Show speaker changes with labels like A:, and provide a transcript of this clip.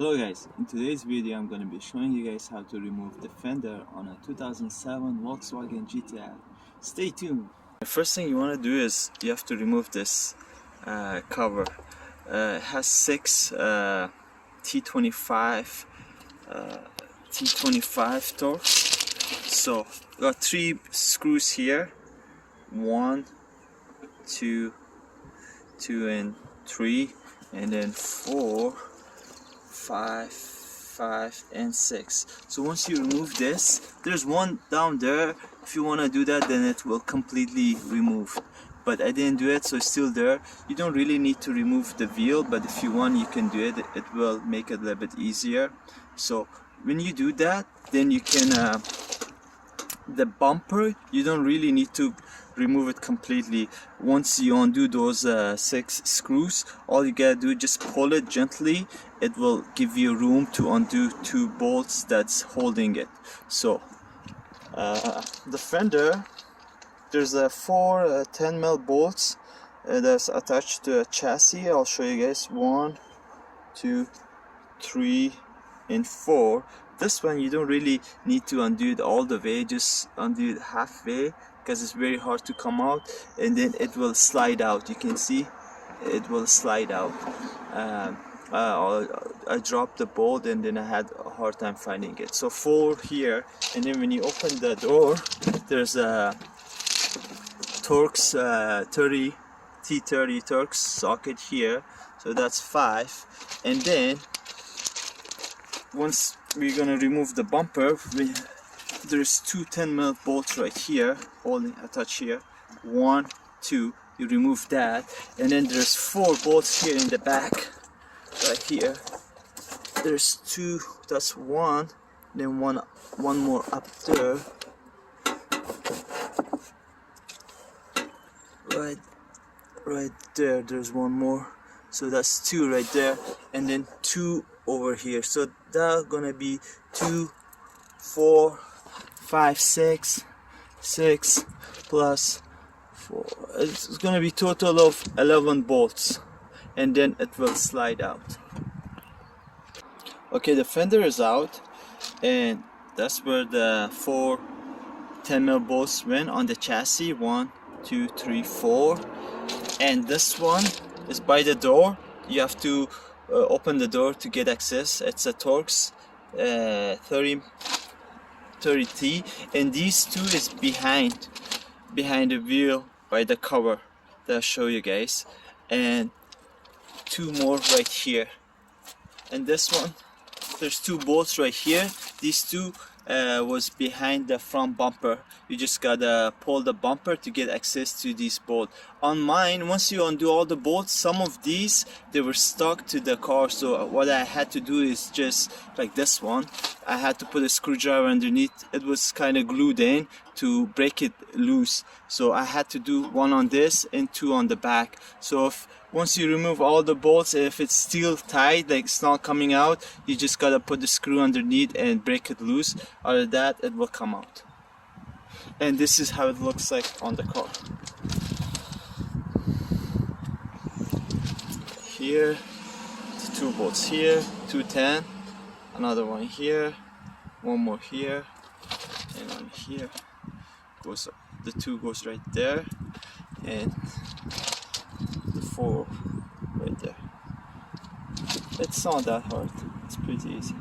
A: Hello guys, in today's video I'm going to be showing you guys how to remove the fender on a 2007 Volkswagen GTI. Stay tuned. The first thing you want to do is you have to remove this cover. It has 6 T25 torques. So we got 3 screws here, 1, 2, 2 and 3, and then 4, 5 and 6. So once you remove this, there's one down there. If you want to do that, then it will completely remove, but I didn't do it, so it's still there. You don't really need to remove the wheel, but if you want, you can do it. It will make it a little bit easier. So when you do that, then you can the bumper, you don't really need to remove it completely. Once you undo those 6 screws, all you gotta do, just pull it gently. It will give you room to undo 2 bolts that's holding it. So the fender, there's 4 10mm bolts that's attached to a chassis. I'll show you guys. 1, 2, 3 and 4. This one you don't really need to undo it all the way, just undo it halfway because it's very hard to come out, and then it will slide out. You can see it will slide out. I dropped the bolt and then I had a hard time finding it. So 4 here, and then when you open the door, there's a Torx T30 Torx socket here, so that's 5. And then once we're gonna remove the bumper, there's 2 10mm bolts right here, holding attached here. 1, 2. You remove that, and then there's 4 bolts here in the back, right here. There's 2. That's 1. Then one more up there. Right there. There's 1 more. So that's 2 right there, and then 2 over here. So that's gonna be 2, 4, 5, 6 plus 4. It's gonna be total of 11 bolts, and then it will slide out. Okay, the fender is out, and that's where the 4 10mm bolts went on the chassis. 1, 2, 3, 4, and this one is by the door. You have to open the door to get access. It's a Torx 30T, and these 2 is behind the wheel by the cover that I'll show you guys, and 2 more right here. And this one, there's 2 bolts right here. These 2 was behind the front bumper. You just gotta pull the bumper to get access to these bolts. On mine, once you undo all the bolts, some of these, they were stuck to the car, so what I had to do is just like this one, I had to put a screwdriver underneath. It was kind of glued in to break it loose, so I had to do 1 on this and 2 on the back. So once you remove all the bolts, if it's still tight, like it's not coming out, you just gotta put the screw underneath and break it loose. Other than that, it will come out. And this is how it looks like on the car. Here, 2 bolts here, 210, another one here, 1 more here, and 1 here. Goes up. The 2 goes right there, and the 4 right there. It's not that hard. It's pretty easy.